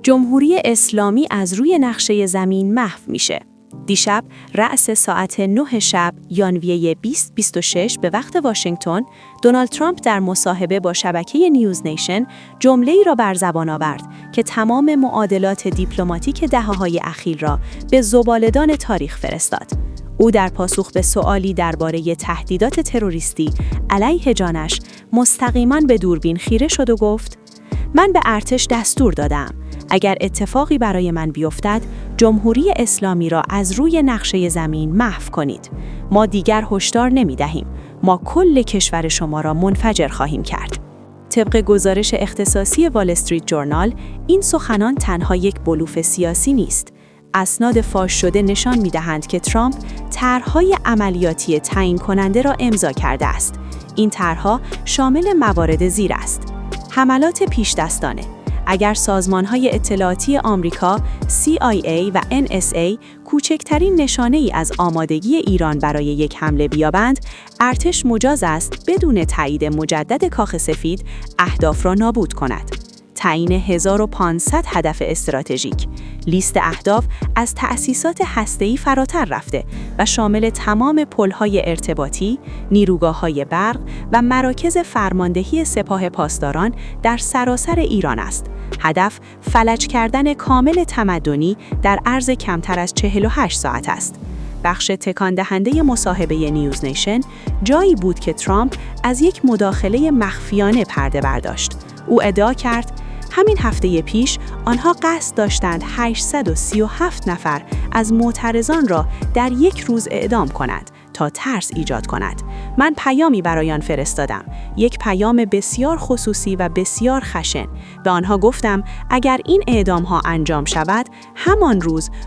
جمهوری اسلامی از روی نقشه زمین محو میشه. دیشب رأس ساعت 9 شب ژانویه 2026 به وقت واشنگتن، دونالد ترامپ در مصاحبه با شبکه نیوز نیشن جمله‌ای را بر زبان آورد که تمام معادلات دیپلماتیک دهه‌های اخیر را به زباله‌دان تاریخ فرستاد. او در پاسخ به سوالی درباره تهدیدات تروریستی علیه جانش مستقیما به دوربین خیره شد و گفت: من به ارتش دستور دادم اگر اتفاقی برای من بیفتد، جمهوری اسلامی را از روی نقشه زمین محو کنید. ما دیگر هشدار نمی‌دهیم. ما کل کشور شما را منفجر خواهیم کرد. طبق گزارش اختصاصی وال استریت جورنال، این سخنان تنها یک بلوف سیاسی نیست. اسناد فاش شده نشان می‌دهند که ترامپ طرح‌های عملیاتی تعیین کننده را امضا کرده است. این طرح‌ها شامل موارد زیر است: حملات پیش‌دستانه. اگر سازمان‌های اطلاعاتی آمریکا، CIA و NSA کوچکترین نشانه‌ای از آمادگی ایران برای یک حمله بیابند، ارتش مجاز است بدون تایید مجدد کاخ سفید اهداف را نابود کند. تعیین 1500 هدف استراتژیک. لیست اهداف از تأسیسات هسته‌ای فراتر رفته و شامل تمام پل‌های ارتباطی، نیروگاه‌های برق و مراکز فرماندهی سپاه پاسداران در سراسر ایران است. هدف فلج کردن کامل تمدنی در عرض کمتر از 48 ساعت است. بخش تکان دهنده مصاحبه نیوز نیشن جایی بود که ترامپ از یک مداخله مخفیانه پرده برداشت. او ادعا کرد همین هفته پیش آنها قصد داشتند 837 نفر از معترضان را در یک روز اعدام کنند تا ترس ایجاد کند. من پیامی برای آن فرستادم، یک پیام بسیار خصوصی و بسیار خشن. به آنها گفتم اگر این اعدام‌ها انجام شود، همان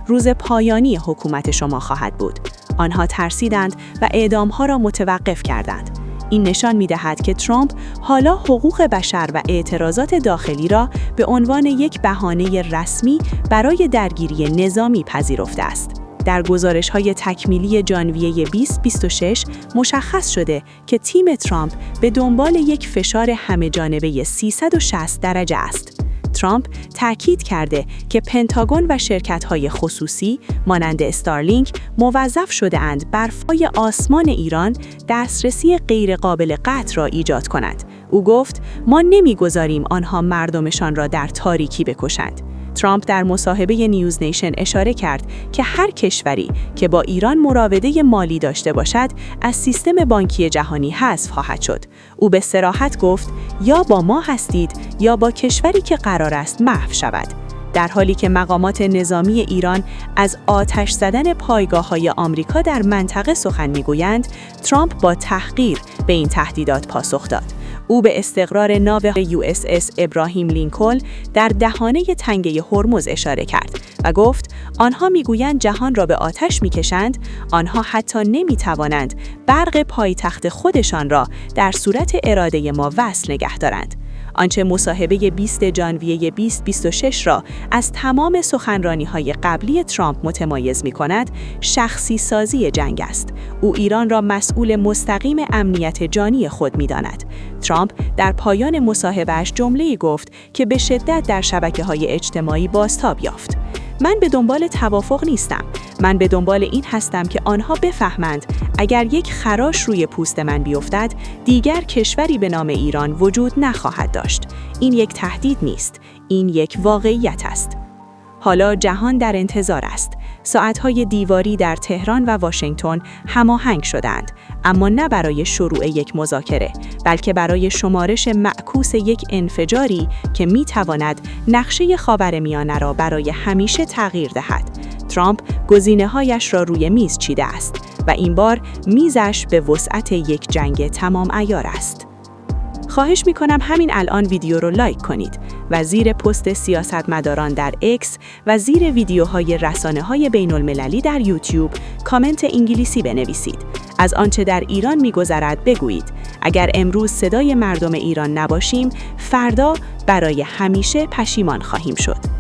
روز پایانی حکومت شما خواهد بود. آنها ترسیدند و اعدام‌ها را متوقف کردند. این نشان می‌دهد که ترامپ حالا حقوق بشر و اعتراضات داخلی را به عنوان یک بهانه رسمی برای درگیری نظامی پذیرفته است. در گزارش‌های تکمیلی ژانویه 2026 مشخص شده که تیم ترامپ به دنبال یک فشار همه‌جانبه 360 درجه است. ترامپ تاکید کرده که پنتاگون و شرکت‌های خصوصی مانند استارلینک موظف شده‌اند بر فضای آسمان ایران دسترسی غیرقابل قطع را ایجاد کند. او گفت ما نمی‌گذاریم آنها مردمشان را در تاریکی بکشند. ترامپ در مصاحبه نیوز نیشن اشاره کرد که هر کشوری که با ایران مراوده مالی داشته باشد از سیستم بانکی جهانی حذف خواهد شد. او به صراحت گفت یا با ما هستید یا با کشوری که قرار است محو شود. در حالی که مقامات نظامی ایران از آتش زدن پایگاه‌های آمریکا در منطقه سخن می‌گویند، ترامپ با تحقیر به این تهدیدات پاسخ داد. او به استقرار ناو USS ابراهیم لینکلن در دهانه تنگه هرمز اشاره کرد و گفت آنها میگویند جهان را به آتش میکشند، آنها حتی نمیتوانند برق پایتخت خودشان را در صورت اراده ما وصل نگه دارند. آنچه مصاحبه 20 ژانویه 2026 را از تمام سخنرانی‌های قبلی ترامپ متمایز می‌کند، شخصی سازی جنگ است. او ایران را مسئول مستقیم امنیت جانی خود می‌داند. ترامپ در پایان مصاحبه‌اش جمله‌ای گفت که به شدت در شبکه‌های اجتماعی بازتاب یافت. من به دنبال توافق نیستم. من به دنبال این هستم که آنها بفهمند اگر یک خراش روی پوست من بیفتد، دیگر کشوری به نام ایران وجود نخواهد داشت. این یک تهدید نیست. این یک واقعیت است. حالا جهان در انتظار است. ساعت‌های دیواری در تهران و واشنگتن هماهنگ شدند، اما نه برای شروع یک مذاکره، بلکه برای شمارش معکوس یک انفجاری که می‌تواند نقشه خاورمیانه را برای همیشه تغییر دهد. ترامپ گزینه‌هایش را روی میز چیده است و این بار میزش به وسعت یک جنگ تمام عیار است. خواهش می‌کنم همین الان ویدیو رو لایک کنید و زیر پست سیاستمداران در اکس و زیر ویدیوهای رسانه‌های بین‌المللی در یوتیوب کامنت انگلیسی بنویسید. از آنچه در ایران می‌گذرد بگویید. اگر امروز صدای مردم ایران نباشیم، فردا برای همیشه پشیمان خواهیم شد.